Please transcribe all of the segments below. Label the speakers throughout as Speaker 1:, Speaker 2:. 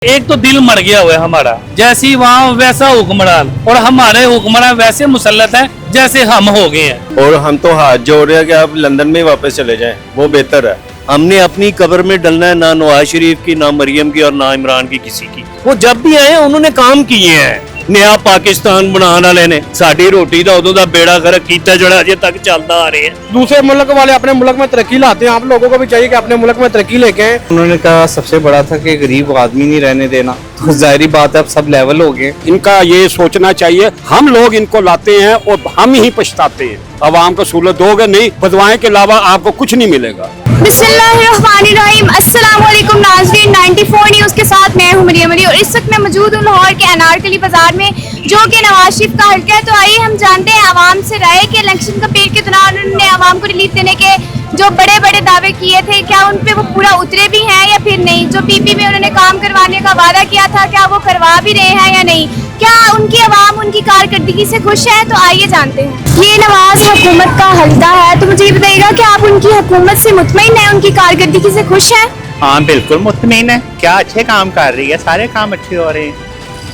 Speaker 1: एक तो दिल मर गया हुआ है हमारा, जैसी वहाँ वैसा हुक्मरान, और हमारे हुक्मरान वैसे मुसल्लत हैं जैसे हम हो गए हैं।
Speaker 2: और हम तो हाथ जोड़ रहे हैं कि आप लंदन में वापस चले जाएं, वो बेहतर है। हमने अपनी कब्र में डलना है, ना नवाज शरीफ की, ना मरियम की और ना इमरान की किसी की। वो जब भी आए उन्होंने काम किए हैं। नया पाकिस्तान बनाने वाले ने साड़ी रोटी का उदों का बेड़ा गर्क किया जोड़ा अजे तक चलता आ रहे हैं।
Speaker 3: दूसरे मुल्क वाले अपने मुल्क में तरक्की लाते हैं, आप लोगों को भी चाहिए कि अपने मुल्क में तरक्की लेके आए।
Speaker 4: उन्होंने कहा सबसे बड़ा था कि गरीब आदमी नहीं रहने देना, तो जाहिर बात है अब सब लेवल हो गए।
Speaker 5: इनका ये सोचना चाहिए, हम लोग इनको लाते हैं और हम ही पछताते हैं। आवाम को सहूलत दोगे नहीं, बदवाएं के अलावा आपको कुछ नहीं मिलेगा।
Speaker 6: बिस्मिल्लाहिर्रहमानिर्रहीम, अस्सलाम वालेकुम नाज़रीन। 94 न्यूज़ के साथ मैं हूं मरियम अली और इस वक्त मैं मौजूद हूं लाहौर के अनारकली बाजार में, जो कि नवाज शरीफ का हल्का है। तो आइए हम जानते हैं आवाम से राय कि इलेक्शन कैंपेन के दौरान उन्होंने आवाम को रिलीफ देने के जो बड़े बड़े दावे किए थे, क्या उन पे वो पूरा उतरे भी हैं या फिर नहीं। जो पीपी में उन्होंने काम करवाने का वादा किया था, क्या वो करवा भी रहे हैं या नहीं। क्या उनकी आवाम उनकी कारकर्दगी से खुश है। तो आइए जानते हैं। ये नवाज हुकूमत का हल्का है, तो मुझे ये बताइएगा कि आप उनकी हुकूमत से मुतमईन है, उनकी कारकर्दगी से खुश हैं।
Speaker 7: हाँ बिल्कुल मुतमईन है, क्या अच्छे काम कर रही है, सारे काम अच्छे हो रहे हैं।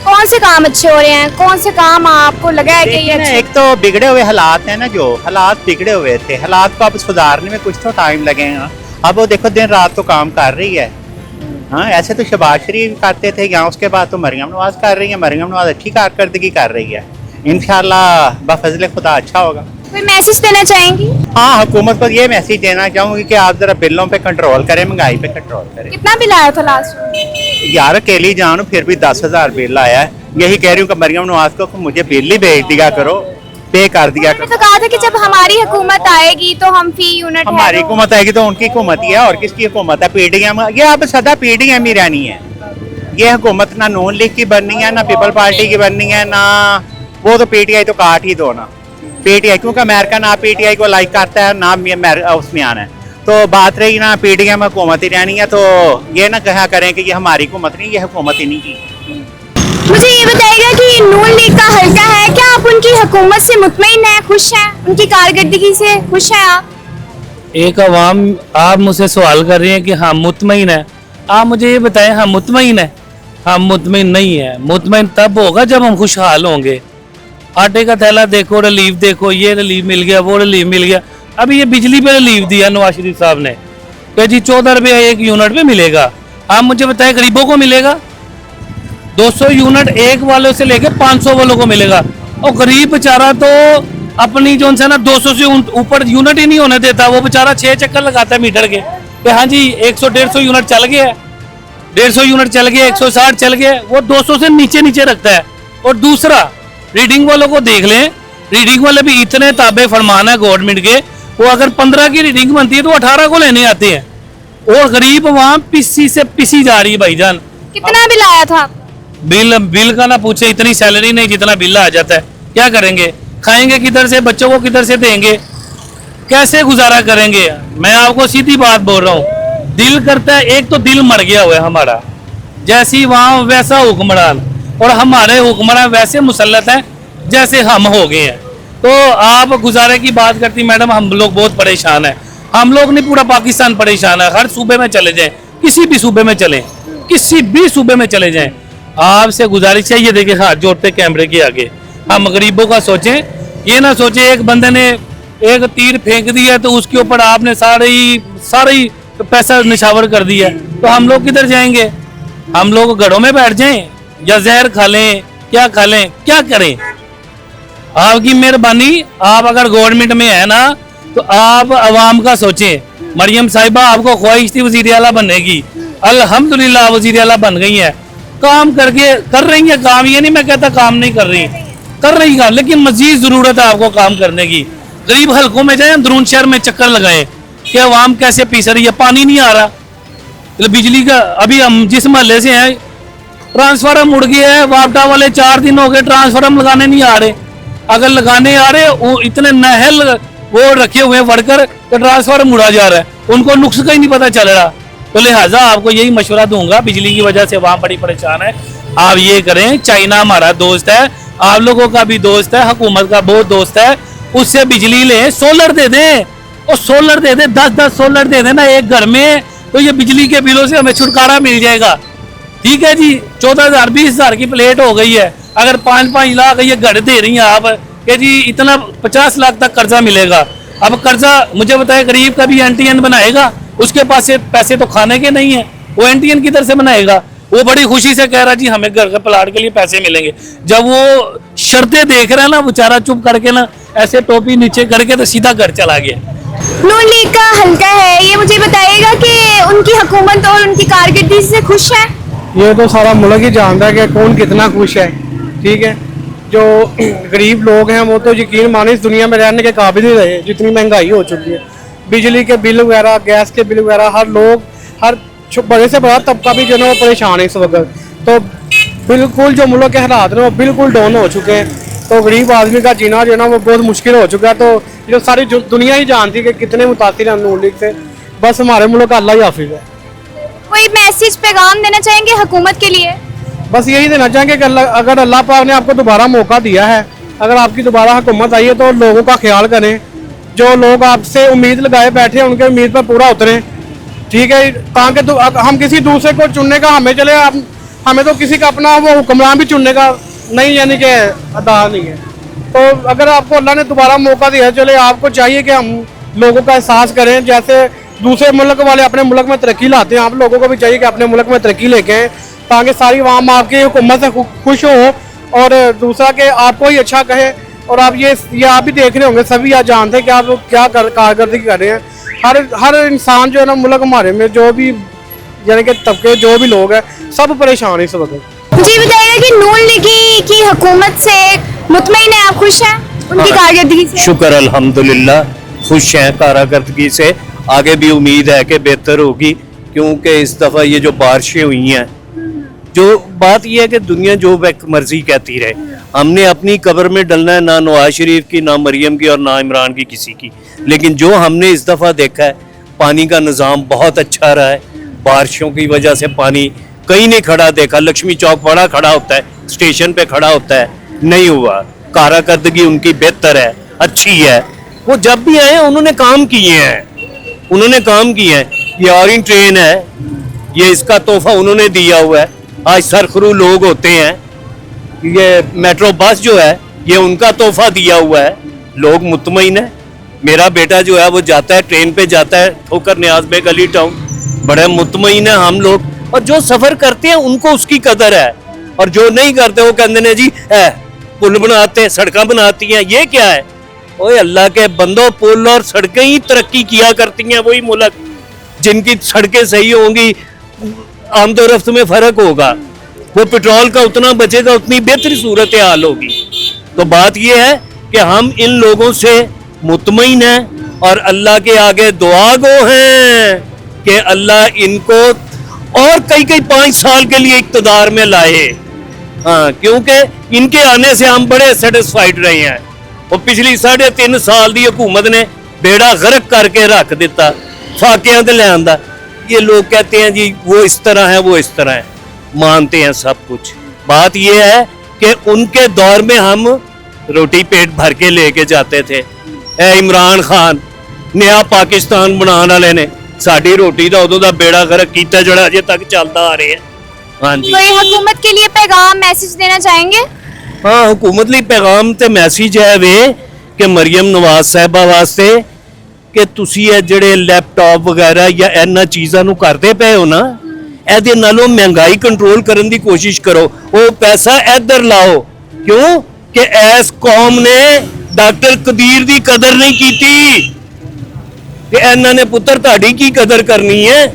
Speaker 6: कौन से काम अच्छे हो रहे हैं, कौन से काम आपको लगा है कि ये अच्छे?
Speaker 7: एक तो बिगड़े हुए हालात है ना, जो हालात बिगड़े हुए थे, हालात को अब सुधारने में कुछ तो टाइम लगेगा। अब वो देखो दिन रात तो काम कर रही है। हाँ, ऐसे तो शहबाज शरीफ करते थे यहाँ, उसके बाद तो मरियम नवाज कर रही है। मरियम नवाज अच्छी कारकर्दगी कर रही है, इंशाल्लाह बफजल खुदा अच्छा होगा।
Speaker 6: कोई मैसेज देना चाहेंगी?
Speaker 7: हाँ, हुकूमत को ये मैसेज देना चाहूंगी कि आप जरा बिलों पे कंट्रोल करें, महंगाई पे कंट्रोल करें।
Speaker 6: कितना बिल आया था लास्ट?
Speaker 7: यार अकेली जानो फिर भी 10,000 बिल आया है। यही कह रही हूँ कि मरियम नवाज को मुझे बिल ही भेज दिया करो, पे कर दिया करो।
Speaker 6: तो कहा था कि जब हमारी हुकूमत आएगी तो हम फी यूनिट
Speaker 7: हमारी हुकूमत आएगी तो उनकी हुकूमत ही है, और किसकी हुकूमत है? पीडीएम। ये अब सदा पीडीएम ही रहनी है। ये हुकूमत ना नून लीग की बननी है, ना पीपल पार्टी की बननी है, ना वो तो पीटीआई तो काट ही दो ना पीटीआई, क्योंकि अमेरिका ना पीटीआई को लाइक करता है ना उसमें आना है। तो बात रही ना पीडीएम हुकूमत ही रहनी है, तो ये ना कहा करें कि ये हमारी हुकूमत नहीं, ये हुकूमत ही नहीं की।
Speaker 6: मुझे ये बताइएगा कि नून लीग का हल्का है, क्या आप उनकी हुकूमत से मुतमईन हैं, खुश हैं, उनकी कारकर्दगी से खुश हैं आप?
Speaker 1: एक अवाम आप मुझसे सवाल कर रही हैं कि हम मुतमईन है। आप मुझे ये बताएं हम मुतमईन है? हम मुतमईन नहीं है। मुतमईन तब होगा जब हम खुशहाल होंगे। आटे का थैला देखो, रिलीफ देखो, ये रिलीफ मिल गया, वो रिलीफ मिल गया। अभी ये बिजली पे रिलीफ दिया नवाज शरीफ साहब ने कि जी 14 रुपये एक यूनिट पे मिलेगा। आप मुझे बताएं गरीबों को मिलेगा 200 यूनिट, एक वालों से लेकर 500 वालों को मिलेगा। और गरीब बेचारा तो अपनी जो है ना 200 से ऊपर यूनिट ही नहीं होने देता। वो बेचारा 6 चक्कर लगाता है मीटर के कि हाँ जी 100-150 यूनिट चल गया, 150 यूनिट चल गया, 160 चल गया। वो 200 से नीचे नीचे रखता है। और दूसरा रीडिंग वालों को देख लें, रीडिंग वाले भी इतने ताबे फरमान है गवर्नमेंट के, वो अगर 15 की रीडिंग बनती है तो 18 को लेने आते हैं। और गरीब वहाँ पिसी से पिसी जा रही है भाईजान।
Speaker 6: कितना बिल आया था?
Speaker 1: बिल का ना पूछे, इतनी सैलरी नहीं जितना बिल आ जाता है। क्या करेंगे, खाएंगे किधर से, बच्चों को किधर से देंगे, कैसे गुजारा करेंगे। मैं आपको सीधी बात बोल रहा हूँ, दिल करता है। एक तो दिल मर गया हुआ है हमारा, जैसी वहाँ वैसा हुक्मरान, और हमारे हुक्मरान वैसे मुसल्लत हैं जैसे हम हो गए हैं। तो आप गुजारे की बात करती मैडम, हम लोग बहुत परेशान हैं। हम लोग नहीं, पूरा पाकिस्तान परेशान है। हर सूबे में चले जाएं, किसी भी सूबे में चलें, किसी भी सूबे में चले जाएं, आपसे गुजारिश है, ये देखिए हाथ जोड़ते कैमरे के आगे, हम गरीबों का सोचें। ये ना सोचें एक बंदे ने एक तीर फेंक दिया तो उसके ऊपर आपने सारी पैसा निछावर कर दिया, तो हम लोग किधर जाएंगे? हम लोग घरों में बैठ जाएं या जहर खा लें, क्या खा लें, क्या करें? आपकी मेहरबानी, आप अगर गवर्नमेंट में है ना तो आप अवाम का सोचें। मरियम साहिबा आपको ख्वाहिश थी वजीर आला बनने की, अल्हम्दुलिल्लाह वजीर आला बन गई है। काम करके कर रही है काम, ये नहीं मैं कहता काम नहीं कर रही, कर रही काम, लेकिन मजीद जरूरत है आपको काम करने की। गरीब हल्कों में जाए, अंदरून शहर में चक्कर लगाए कि अवाम कैसे पीस रही है। पानी नहीं आ रहा, बिजली का अभी हम जिस महल्ले से हैं ट्रांसफार्मर मुड़ गया है, वापटा वाले 4 दिन हो गए ट्रांसफार्मर लगाने नहीं आ रहे। अगर लगाने आ रहे वो इतने नहल वो रखे हुए वर्कर तो ट्रांसफार्मर मुड़ा जा रहा है, उनको नुक्स का ही नहीं पता चल रहा। तो लिहाजा आपको यही मशवरा दूंगा, बिजली की वजह से वहाँ बड़ी परेशान है। आप ये करें, चाइना हमारा दोस्त है, आप लोगों का भी दोस्त है, हुकूमत का बहुत दोस्त है, उससे बिजली लें, सोलर दे दें, और सोलर दे दें, 10-10 सोलर दे देना एक घर में, तो ये बिजली के बिलों से हमें छुटकारा मिल जाएगा। ठीक है जी, 14,000 20,000 की प्लेट हो गई है। अगर 5-5 लाख ये घर दे रही हैं आप कि जी इतना 50 लाख तक कर्जा मिलेगा। अब कर्जा मुझे बताए गरीब का भी एनटीएन बनाएगा, उसके पास से पैसे तो खाने के नहीं है, वो एनटीएन किधर से बनाएगा। वो बड़ी खुशी से कह रहा जी हमें घर के प्लाट के लिए पैसे मिलेंगे। जब वो शर्तें देख रहा है ना बेचारा चुप करके ना ऐसे टोपी नीचे करके तो सीधा घर चला गया।
Speaker 6: नून लीग का हल्का है, ये मुझे बताइएगा कि उनकी हुकूमत और उनकी कारकर्दगी से खुश है?
Speaker 3: ये तो सारा मुल्क ही जानता है कि कौन कितना खुश है। ठीक है, जो गरीब लोग हैं वो तो यकीन माने इस दुनिया में रहने के काबिल ही रहे, जितनी महंगाई हो चुकी है। बिजली के बिल वगैरह, गैस के बिल वगैरह, हर बड़े से बड़ा तबका भी जो है वो परेशान है इस वक्त। तो बिल्कुल जो मुल्क के हालात हैं वो बिल्कुल डाउन हो चुके हैं। तो गरीब आदमी का जीना जो है ना वो बहुत मुश्किल हो चुका है। तो जो सारी दुनिया ही जानती है कि कितने मुतासिर हैं नून लीग से। बस हमारे मुल्क का अल्लाह ही हाफिज है।
Speaker 6: कोई मैसेज पैगाम देना चाहेंगे हुकूमत के लिए?
Speaker 3: बस यही देना चाहेंगे कि अगर अल्लाह पाक ने आपको दोबारा मौका दिया है, अगर आपकी दोबारा हुकूमत आई है तो लोगों का ख्याल करें। जो लोग आपसे उम्मीद लगाए बैठे हैं उनके उम्मीद पर पूरा उतरें। ठीक है, ताकि हम किसी दूसरे को चुनने का हमें तो किसी का अपना वो हुक्मरान भी चुनने का नहीं, यानी कि अदा नहीं है। तो अगर आपको अल्लाह ने दोबारा मौका दिया, चले आपको चाहिए कि हम लोगों का एहसास करें। जैसे दूसरे मुल्क वाले अपने मुल्क में तरक्की लाते हैं, आप लोगों को भी चाहिए कि अपने मुल्क में तरक्की लेके आएं, ताकि सारी आवाम आपकी हुकूमत से खुश हो और दूसरा कि आपको ही अच्छा कहे। और आप ये आप भी देख रहे होंगे, सभी आप जानते हैं कि आप क्या कारकर्दगी कर रहे हैं। हर इंसान जो है ना मुल्क हमारे में जो भी यानी कि तबके जो भी लोग हैं सब परेशान है इस वक्त।
Speaker 6: जी बताइएगा कि नून लीग की हुकूमत से मुतमईन है, आप खुश हैं उनकी कारकर्दगी से?
Speaker 2: शुक्र अल्हम्दुलिल्लाह, खुश हैं कारकर्दगी से। आगे भी उम्मीद है कि बेहतर होगी, क्योंकि इस दफ़ा ये जो बारिशें हुई हैं, जो बात यह है कि दुनिया जो मर्जी कहती रहे, हमने अपनी कब्र में डलना है, ना नवाज शरीफ की, ना मरियम की और ना इमरान की किसी की। लेकिन जो हमने इस दफ़ा देखा है, पानी का निज़ाम बहुत अच्छा रहा है। बारिशों की वजह से पानी कहीं नहीं खड़ा देखा। लक्ष्मी चौक बड़ा खड़ा होता है, स्टेशन पे खड़ा होता है, नहीं हुआ। कारकर्दगी उनकी बेहतर है, अच्छी है। वो जब भी आए उन्होंने काम किए हैं। ये ऑरेंज ट्रेन है, ये इसका तोहफा उन्होंने दिया हुआ है। आज सरखरू लोग होते हैं, ये मेट्रो बस जो है ये उनका तोहफा दिया हुआ है। लोग मुतमईन है। मेरा बेटा जो है वो जाता है, ट्रेन पे जाता है ठोकर न्याज बेग अली टाउन, बड़े मुतमईन है हम लोग। और जो सफर करते हैं उनको उसकी कदर है, और जो नहीं करते वो कहते हैं जी पुल बनाते हैं, सड़कें बनाती हैं, ये क्या है? ओए अल्लाह के बंदो, पुल और सड़कें ही तरक्की किया करती हैं। वही मुल्क जिनकी सड़कें सही होंगी, आमदोरफ्त में फर्क होगा, वो पेट्रोल का उतना बचेगा, उतनी बेहतर सूरत हाल होगी। तो बात यह है कि हम इन लोगों से मुतमईन हैं और अल्लाह के आगे दुआ गो हैं कि अल्लाह इनको और कई 5 साल के लिए इक़्तिदार में लाए। हाँ, क्योंकि इनके आने से हम बड़े सेटिस्फाइड रहे हैं। वो पिछली 3.5 साल की हुकूमत ने बेड़ा गर्क करके रख दिता, फाकियां ते ले आंदा। ये लोग कहते हैं जी वो इस तरह है, वो इस तरह है, मानते हैं सब कुछ। बात यह है कि उनके दौर में हम रोटी पेट भर के लेके जाते थे। इमरान खान नया पाकिस्तान बनाने वाले ने साड़ी रोटी का उदों का बेड़ा गर्क किया जोड़ा अजे तक चलता आ रहे हैं। हाँ जी,
Speaker 6: कोई हुकूमत के लिए पैगाम मैसेज देना चाहेंगे?
Speaker 2: हाँ, हुकूमत लिए पैगाम ते मैसेज है वे कि मरियम नवाज साहिबा वास्ते कि तुसी ये ਜਿਹੜੇ लैपटॉप वगैरह या इन्हां चीज़ां नूं करदे पए हो ना, ਇਹਦੇ नालों महंगाई कंट्रोल करने की कोशिश करो। वो पैसा इधर लाओ, क्यों कि इस कौम ने डॉक्टर कदीर की कदर नहीं की कि इन्हां ने पुत्र तुहाडी की कदर करनी है।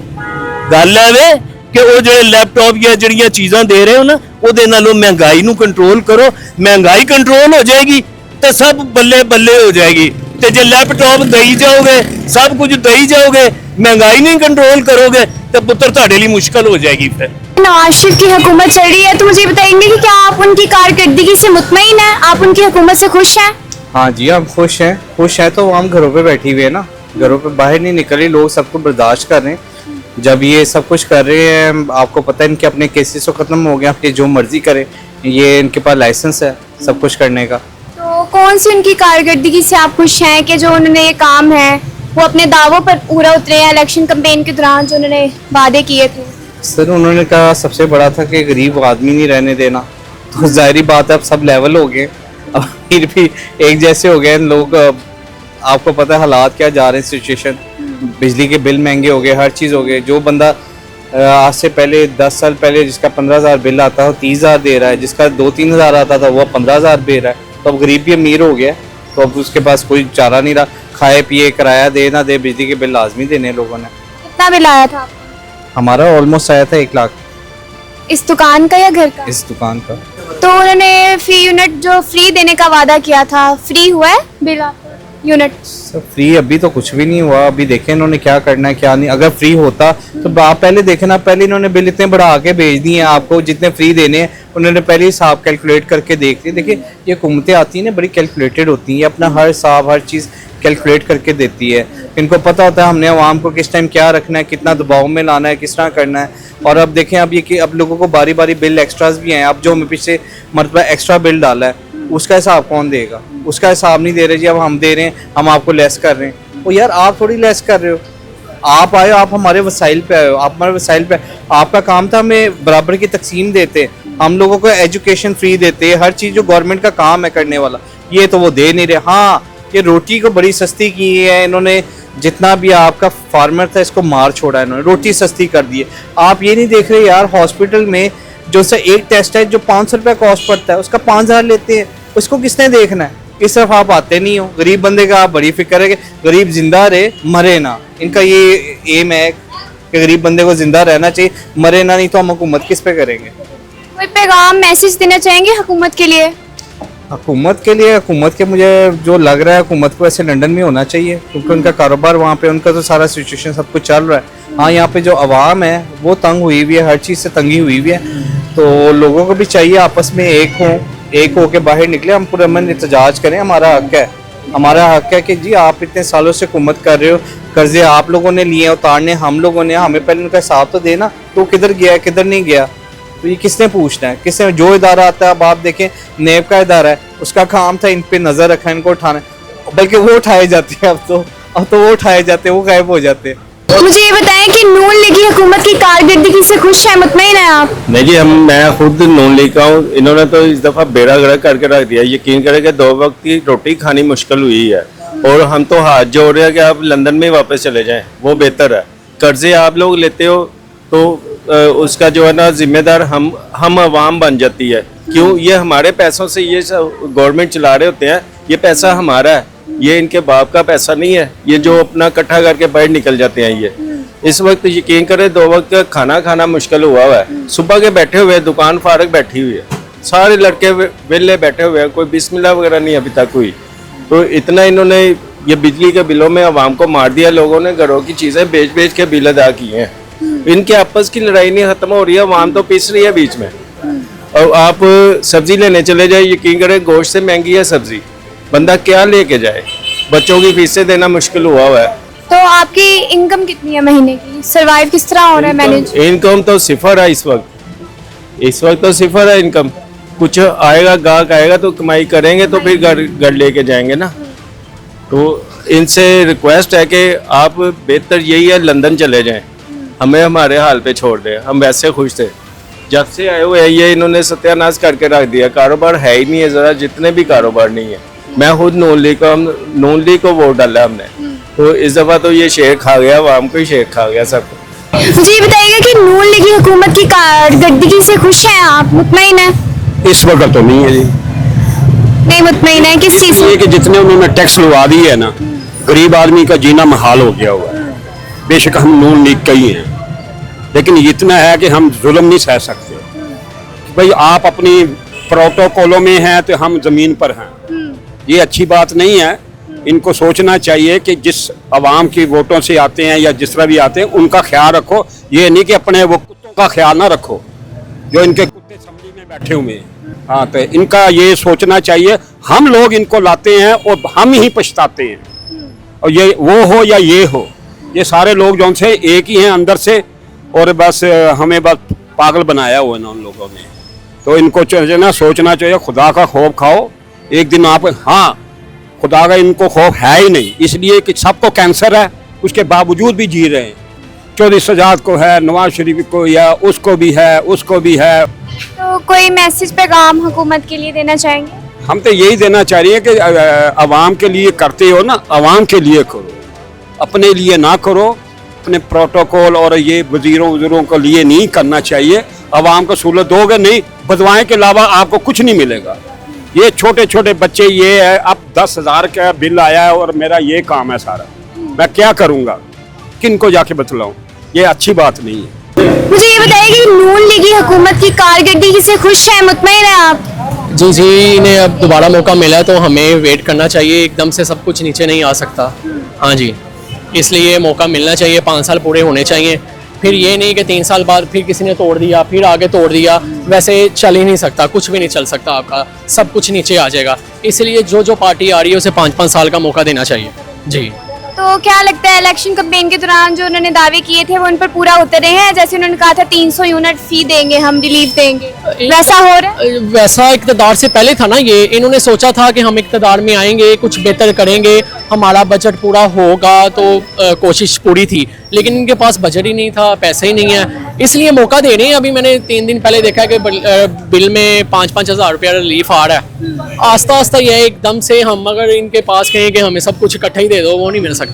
Speaker 2: गल है वे कि वो जो लैपटॉप या जड़ियां चीज़ां दे रहे हो ना, ਉਹਦੇ नालों महंगाई नूं कंट्रोल करो। महंगाई कंट्रोल हो जाएगी तो सब बल्ले बल्ले हो जाएगी। तो जो लैपटॉप दई जाओगे, सब कुछ दई जाओगे, महंगाई नहीं कंट्रोल करोगे तो पुत्र तुहाडे लिए मुश्किल हो जाएगी। फिर
Speaker 6: नवाज शरीफ की हुकूमत चल रही है, तो मुझे बताएंगे कि क्या आप उनकी कारकर्दगी से मुतमईन हैं? आप उनकी हुकूमत से खुश हैं?
Speaker 4: हाँ जी, हम खुश हैं तो हम घरों पे बैठी हुए हैं ना, घरों पे बाहर नहीं निकल रहे, लोग सबको बर्दाश्त कर रहे हैं। जब ये सब कुछ कर रहे हैं, आपको पता है इनके अपने केसेस तो खत्म हो गया, ये जो मर्जी करे, ये इनके पास लाइसेंस है सब कुछ करने का।
Speaker 6: तो कौन सी उनकी कारकर्दगी से आप खुश हैं कि जो उन्होंने ये काम है वो अपने दावों पर पूरा उतरे हैं इलेक्शन कैंपेन के दौरान जो उन्होंने वादे किए थे?
Speaker 4: सर उन्होंने कहा सबसे बड़ा था कि गरीब आदमी नहीं रहने देना, तो जाहिर बात है अब सब लेवल हो गए, अब फिर भी एक जैसे हो गए लोग। आपको पता है हालात क्या जा रहे हैं, सिचुएशन, बिजली के बिल महंगे हो गए, हर चीज़ हो गए। जो बंदा आज से पहले 10 साल पहले जिसका 15,000 बिल आता है 30,000 दे रहा है, जिसका 2-3 हज़ार आता था वो 15,000 दे रहा है। तो अब गरीब भी अमीर हो गया, तो अब उसके पास कोई चारा नहीं रहा, खाए पिए किराया दे ना दे, बिजली के बिल लाजमी देने लोगों ने।
Speaker 6: कितना बिल आया था आपको?
Speaker 4: हमारा ऑलमोस्ट आया था 1 लाख
Speaker 6: इस दुकान का या घर का?
Speaker 4: इस दुकान का।
Speaker 6: तो उन्होंने फी यूनिट जो फ्री देने का वादा किया था, फ्री हुआ है बिल आपका यूनिट?
Speaker 4: सब फ्री अभी तो कुछ भी नहीं हुआ। अभी देखें इन्होंने क्या करना है क्या नहीं। अगर फ्री होता तो आप पहले देखें ना, पहले इन्होंने बिल इतने बढ़ा के भेज दिए हैं आपको, जितने फ्री देने हैं उन्होंने पहले हिसाब कैलकुलेट करके देख लिया। देखिए ये हुकूमतें आती हैं ना बड़ी कैलकुलेटेड होती हैं, अपना हर हिसाब हर चीज़ कैलकुलेट करके देती है। इनको पता होता है हमने आवाम को किस टाइम क्या रखना है, कितना दबाव में लाना है, किस तरह करना है। और अब देखें अब ये कि अब लोगों को बारी बारी बिल एक्स्ट्राज भी हैं। अब जो हमें पिछले मरतबा एक्स्ट्रा बिल डाला है उसका हिसाब कौन देगा? उसका हिसाब नहीं दे रहे जी, अब हम दे रहे हैं, हम आपको लेस कर रहे हैं। वो यार आप थोड़ी लेस कर रहे हो, आप आए हो, आप हमारे वसाइल पे आए हो, आप हमारे वसाइल पे, आपका काम था हमें बराबर की तकसीम देते, हम लोगों को एजुकेशन फ्री देते, हर चीज़ जो गवर्नमेंट का काम है करने वाला, ये तो वो दे नहीं रहे। हाँ ये रोटी को बड़ी सस्ती की है इन्होंने, जितना भी आपका फार्मर था इसको मार छोड़ा है इन्होंने, रोटी सस्ती कर दी है। आप ये नहीं देख रहे यार, हॉस्पिटल में जो से एक टेस्ट है जो 500 रुपये कॉस्ट पड़ता है उसका 5,000 लेते हैं, उसको किसने देखना है? इस तरफ आप आते नहीं हो। गरीब बंदे का आप बड़ी फिक्र है कि गरीब जिंदा रहे मरे ना, इनका ये एम है कि गरीब बंदे को जिंदा रहना चाहिए, मरे ना, नहीं तो हम हुकूमत किस पे करेंगे?
Speaker 6: कोई पैगाम मैसेज देना चाहेंगे हुकूमत के लिए?
Speaker 4: हुकूमत के लिए, हुकूमत के मुझे जो लग रहा है हुकूमत को ऐसे लंदन में होना चाहिए, क्योंकि उनका कारोबार वहाँ पे, उनका तो सारा सिचुएशन सब कुछ चल रहा है। हाँ यहाँ पे जो आवाम है वो तंग हुई हुई है, हर चीज़ से तंगी हुई हुई है, तो लोगों को भी चाहिए आपस में एक हो के बाहर निकले, हम पुरअमन एहतजाज करें। हमारा हक है, हमारा हक है कि जी आप इतने सालों से हुकूमत कर रहे हो, कर्जे आप लोगों ने लिए, उतारने हम लोगों ने, हमें पहले उनका हिसाब तो देना, तो किधर गया किधर नहीं गया, तो ये किसने पूछना है? किसने? जो इदारा आता है, अब आप देखें नेब का इदारा है, उसका काम था इन पे नज़र रखना, इनको उठाना, बल्कि वो उठाए जाते हैं, अब तो वो उठाए जाते हैं, वो गायब हो जाते हैं।
Speaker 6: मुझे ये बताएं कि नून लीग हुकूमत की कारकर्दगी से खुश है, मुतमईन है आप?
Speaker 2: नहीं जी, मैं खुद नून लीग का हूँ। इन्होंने तो इस दफ़ा बेड़ा गर्क करके रख दिया। यकीन करें कि 2 वक्त की रोटी खानी मुश्किल हुई है, और हम तो हाथ जोड़ रहे हैं कि आप लंदन में वापस चले जाएं, वो बेहतर है। कर्जे आप लोग लेते हो तो उसका जो है ना जिम्मेदार हम आवाम बन जाती है। क्यों? ये हमारे पैसों से ये गवर्नमेंट चला रहे होते हैं, ये पैसा हमारा है, ये इनके बाप का पैसा नहीं है, ये जो अपना इकट्ठा करके बाहर निकल जाते हैं। ये इस वक्त यकीन करें 2 वक्त का खाना खाना मुश्किल हुआ है। सुबह के बैठे हुए दुकान फारग बैठी हुई है, सारे लड़के वेले बैठे हुए हैं, कोई बिस्मिल्लाह वगैरह नहीं अभी तक हुई। तो इतना इन्होंने ये बिजली के बिलों में आवाम को मार दिया। लोगों ने घरों की चीज़ें बेच बेच के बिल अदा किए हैं। इनके आपस की लड़ाई नहीं खत्म हो रही है, आवाम तो पिस रही है बीच में। और आप सब्जी लेने चले जाए, यकीन करें गोश्त से महंगी है सब्जी, बंदा क्या लेके जाए? बच्चों की फीसें देना मुश्किल हुआ है।
Speaker 6: तो आपकी इनकम कितनी है महीने की? सरवाइव किस तरह हो रहा है मैनेज?
Speaker 2: इनकम तो सिफर है इस वक्त तो सिफर है इनकम। कुछ आएगा, गाहक आएगा तो कमाई करेंगे, तो फिर घर लेके जाएंगे ना। तो इनसे रिक्वेस्ट है कि आप बेहतर यही है लंदन चले जाएं, हमें हमारे हाल पे छोड़ दें। हम वैसे खुश थे, जब से आए हुए हैं ये इन्होंने सत्यानाश करके रख दिया। कारोबार है ही नहीं है, ज़रा जितने भी कारोबार नहीं है। मैं खुद नून लीग को वोट डाला हमने, तो इस दफ़ा तो ये शेर खा गया, आवाम को ही शेर खा गया सबको।
Speaker 6: मुझे ये बताइएगा कि नून लीग हुकूमत की कारकर्दगी से खुश हैं आप, मुतमईन है?
Speaker 5: इस वक्त तो नहीं है जी।
Speaker 6: नहीं मुतमईन है किस चीज़ से?
Speaker 5: कि जितने उन्होंने टैक्स लगा दिए है ना, गरीब आदमी का जीना महाल हो गया हुआ है। बेशक हम नून लीग का ही हैं, लेकिन इतना है कि हम जुल्म नहीं सह सकते। भाई आप अपनी प्रोटोकॉलों में हैं तो हम जमीन पर हैं, ये अच्छी बात नहीं है। इनको सोचना चाहिए कि जिस आवाम की वोटों से आते हैं या जिस तरह भी आते हैं उनका ख्याल रखो, ये नहीं कि अपने वो कुत्तों का ख्याल ना रखो जो इनके कुत्ते असम्बली में बैठे हुए हैं। हाँ, तो इनका ये सोचना चाहिए, हम लोग इनको लाते हैं और हम ही पछताते हैं। और ये वो हो या ये हो, ये सारे लोग जो से एक ही हैं अंदर से, और बस हमें बस पागल बनाया हुआ है ना उन लोगों ने। तो इनको चाहिए ना सोचना चाहिए, खुदा का खौफ खाओ एक दिन आप। हाँ, खुदा का इनको खौफ है ही नहीं, इसलिए कि सबको कैंसर है, उसके बावजूद भी जी रहे हैं। चौधरी सजाद को है, नवाज शरीफ को या उसको भी है, उसको भी है।
Speaker 6: तो कोई मैसेज पैगाम हुकूमत के लिए देना चाहेंगे?
Speaker 5: हम तो यही देना चाह रही है कि अवाम के लिए करते हो ना, अवाम के लिए करो, अपने लिए ना करो। अपने प्रोटोकॉल और ये वजीरों के लिए नहीं करना चाहिए। अवाम को सहूलत दोगे नहीं, बदवाएं के अलावा आपको कुछ नहीं मिलेगा। ये छोटे छोटे बच्चे, ये है अब 10,000 का बिल आया है और मेरा ये काम है सारा, मैं क्या करूँगा, किन को जाके बतलाऊँ? ये अच्छी बात नहीं है।
Speaker 6: मुझे ये बताइए कि नून लीगी हुकूमत की कारकर्दगी से खुश हैं, मुतमईन हैं आप?
Speaker 8: जी, इन्हें अब दोबारा मौका मिला है तो हमें वेट करना चाहिए। एकदम से सब कुछ नीचे नहीं आ सकता। हाँ जी, इसलिए मौका मिलना चाहिए। 5 साल पूरे होने चाहिए। फिर ये नहीं कि 3 साल बाद फिर किसी ने तोड़ दिया, फिर आगे तोड़ दिया। वैसे चल ही नहीं सकता, कुछ भी नहीं चल सकता आपका, सब कुछ नीचे आ जाएगा। इसलिए जो पार्टी आ रही है उसे 5-5 साल का मौका देना चाहिए। जी।
Speaker 6: तो क्या लगता है इलेक्शन कैंपेन के दौरान जो उन्होंने दावे किए थे वो उन पर पूरा उतरे हैं? जैसे उन्होंने कहा था 300 यूनिट फी देंगे, हम रिलीफ देंगे, वैसा हो रहा है?
Speaker 8: वैसा इक़्तिदार से पहले था ना ये। इन्होंने सोचा था कि हम इक़्तिदार में आएंगे, कुछ बेहतर करेंगे, हमारा बजट पूरा होगा, तो कोशिश पूरी थी। लेकिन इनके पास बजट ही नहीं था, पैसे ही नहीं है, इसलिए मौका दे रहे हैं। अभी मैंने 3 दिन पहले देखा कि बिल में 5-5 हज़ार रुपया रिलीफ आ रहा है। आस्ता आस्ता यह एकदम से हम अगर इनके पास कहें कि हमें सब कुछ इकट्ठा ही दे दो, वो नहीं मिल सकता।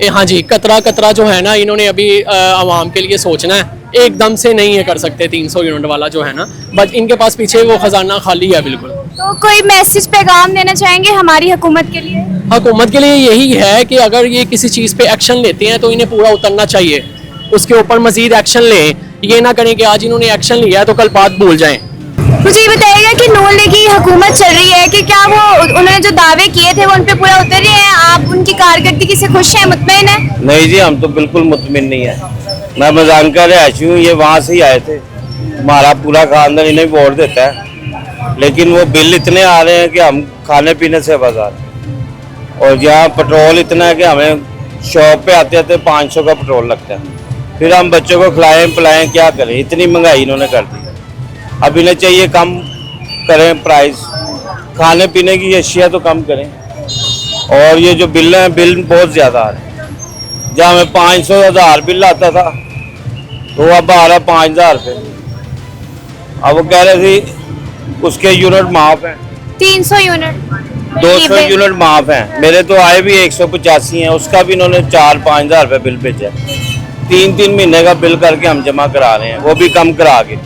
Speaker 8: हाँ जी, कतरा जो है ना, इन्होंने अभी आवाम के लिए सोचना है, एकदम से नहीं ये कर सकते 300 यूनिट वाला जो है ना, बट इनके पास पीछे वो खजाना खाली है बिल्कुल।
Speaker 6: तो कोई मैसेज पैगाम देना चाहेंगे हमारी हुकूमत के लिए?
Speaker 8: हुकूमत के लिए यही है कि अगर ये किसी चीज़ पे एक्शन लेते हैं तो इन्हें पूरा उतरना चाहिए, उसके ऊपर मजीद एक्शन लें। ये ना करें कि आज इन्होंने एक्शन लिया है तो कल बात भूल जाएं।
Speaker 6: मुझे ये बताइएगा कि नून लीग की हुकूमत चल रही है कि क्या वो उन्होंने जो दावे किए थे वो उन पे पूरा उतर रहे हैं? आप उनकी कारकर्दगी से खुश हैं, मुतमईन हैं?
Speaker 2: नहीं जी, हम तो बिल्कुल मुतमिन नहीं है। मैं मजान का रहायशी हूँ, ये वहाँ से ही आए थे। हमारा पूरा खानदान इन्हें वोट देता है, लेकिन वो बिल इतने आ रहे हैं कि हम खाने पीने से बाजार, और यहाँ पेट्रोल इतना है कि हमें शॉप पे आते आते 500 का पेट्रोल लगता है। फिर हम बच्चों को खिलाएं पिलाएं, क्या करें? इतनी महंगाई इन्होंने कर दी। अब इन्हें चाहिए कम करें प्राइस, खाने पीने की अशिया तो कम करें। और ये जो बिल हैं, बिल बहुत ज़्यादा आ रहे हैं। जहाँ हमें 500 हज़ार बिल आता था तो अब आ रहा 5,000 रुपये। अब वो कह रहे थे उसके यूनिट माफ़ हैं,
Speaker 6: 300 यूनिट
Speaker 2: 200 यूनिट माफ़ हैं। मेरे तो आए भी 185 हैं, उसका भी इन्होंने 4-5 हज़ार रुपये बिल भेजा। 3-3 महीने का बिल करके हम जमा करा रहे हैं, वो भी कम करा के,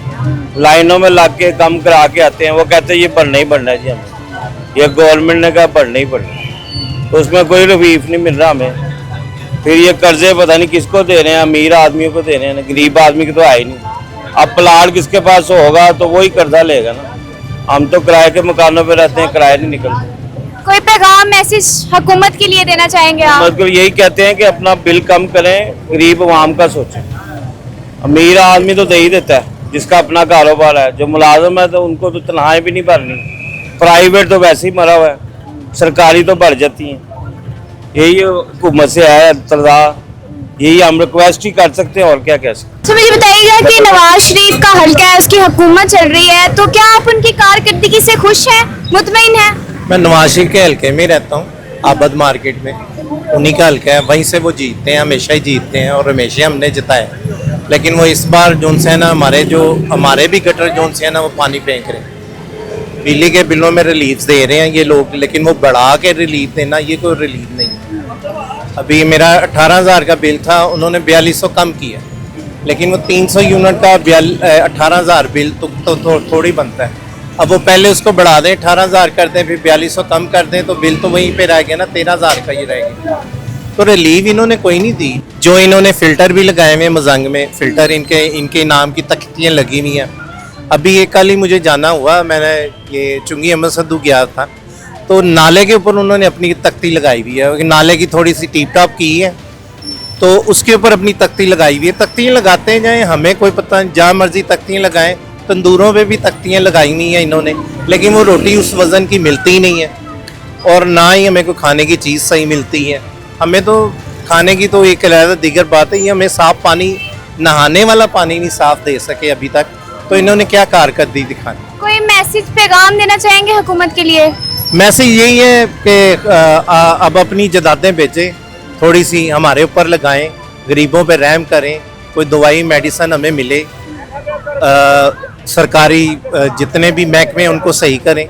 Speaker 2: लाइनों में लग के कम करा के आते हैं। वो कहते हैं ये बढ़ना ही बढ़ना है जी, हमें ये गवर्नमेंट ने कहा बढ़ना ही बढ़ना, तो उसमें कोई रिलीफ नहीं मिल रहा हमें। फिर ये कर्जे पता नहीं किसको दे रहे हैं, अमीर आदमियों को दे रहे हैं, गरीब आदमी की तो है ही नहीं। अब प्लाट किसके पास होगा तो वही कर्जा लेगा ना। हम तो किराए के मकानों पे रहते हैं, किराए नहीं निकलते।
Speaker 6: कोई पैगाम मैसेज हुकूमत के लिए देना चाहेंगे आप?
Speaker 2: मतलब यही कहते हैं कि अपना बिल कम करें, गरीब आवाम का सोचें। अमीर आदमी तो दे ही देता है जिसका अपना कारोबार है, जो मुलाजिम है तो उनको तो तनख्वाहें भी नहीं भरनी, प्राइवेट तो वैसे ही मरा हुआ है, सरकारी तो बढ़ जाती हैं। यही हुकूमत से है तलदा, यही हम रिक्वेस्ट ही कर सकते हैं, और क्या कह सकते हैं।
Speaker 6: तो मुझे बताइएगा कि नवाज शरीफ का हल्का है, उसकी हुकूमत चल रही है, तो क्या आप उनकी कारकर्दगी से खुश हैं, मुतमईन हैं?
Speaker 9: मैं नवाज शरीफ के हल्के में रहता हूँ, आबद मार्केट में, उन्हीं का हल्का है, वहीं से वो जीतते हैं, हमेशा ही जीतते हैं और हमेशा हमने जिताया। लेकिन वो इस बार जोन से है ना, हमारे भी गटर जोन से है ना, वो पानी फेंक रहे हैं। बिजली के बिलों में रिलीफ दे रहे हैं ये लोग, लेकिन वो बढ़ा के रिलीफ देना, ये कोई रिलीफ नहीं है। अभी मेरा 18,000 का बिल था, उन्होंने 4200 कम किया, लेकिन वो 300 यूनिट का 18,000 बिल तो थोड़ी बनता है। अब वो पहले उसको बढ़ा दें, 18,000 कर दें, फिर 4200 कम कर दें, तो बिल तो वहीं पे रह गया ना, 13,000 का ही रहेगा। तो रिलीफ इन्होंने कोई नहीं दी। जो इन्होंने फ़िल्टर भी लगाए हुए मजंग में, फ़िल्टर इनके नाम की तख्तियाँ लगी हुई हैं। अभी ये कल ही मुझे जाना हुआ, मैंने ये चुंगी अहमद सद्दू गया था, तो नाले के ऊपर उन्होंने अपनी तख्ती लगाई हुई है। नाले की थोड़ी सी टीप टॉप की है, तो उसके ऊपर अपनी तख्ती लगाई हुई है। तख्तियाँ लगाते जाएँ, हमें कोई पता नहीं, जहाँ मर्जी तख्तियाँ लगाएं। तंदूरों पे भी तख्तियाँ लगाई हुई हैं इन्होंने, लेकिन वो रोटी उस वज़न की मिलती ही नहीं है, और ना ही हमें कोई खाने की चीज़ सही मिलती है। हमें तो खाने की तो एक अलग दिगर बात है, ये हमें साफ़ पानी, नहाने वाला पानी नहीं साफ़ दे सके अभी तक, तो इन्होंने क्या कारकर्दगी दिखानी।
Speaker 6: कोई मैसेज पैगाम देना चाहेंगे हुकूमत के लिए?
Speaker 9: मैसेज यही है कि अब अपनी जदादें बेचें, थोड़ी सी हमारे ऊपर लगाएं, गरीबों पे रहम करें, कोई दवाई मेडिसन हमें मिले, सरकारी जितने भी महकमे उनको सही करें।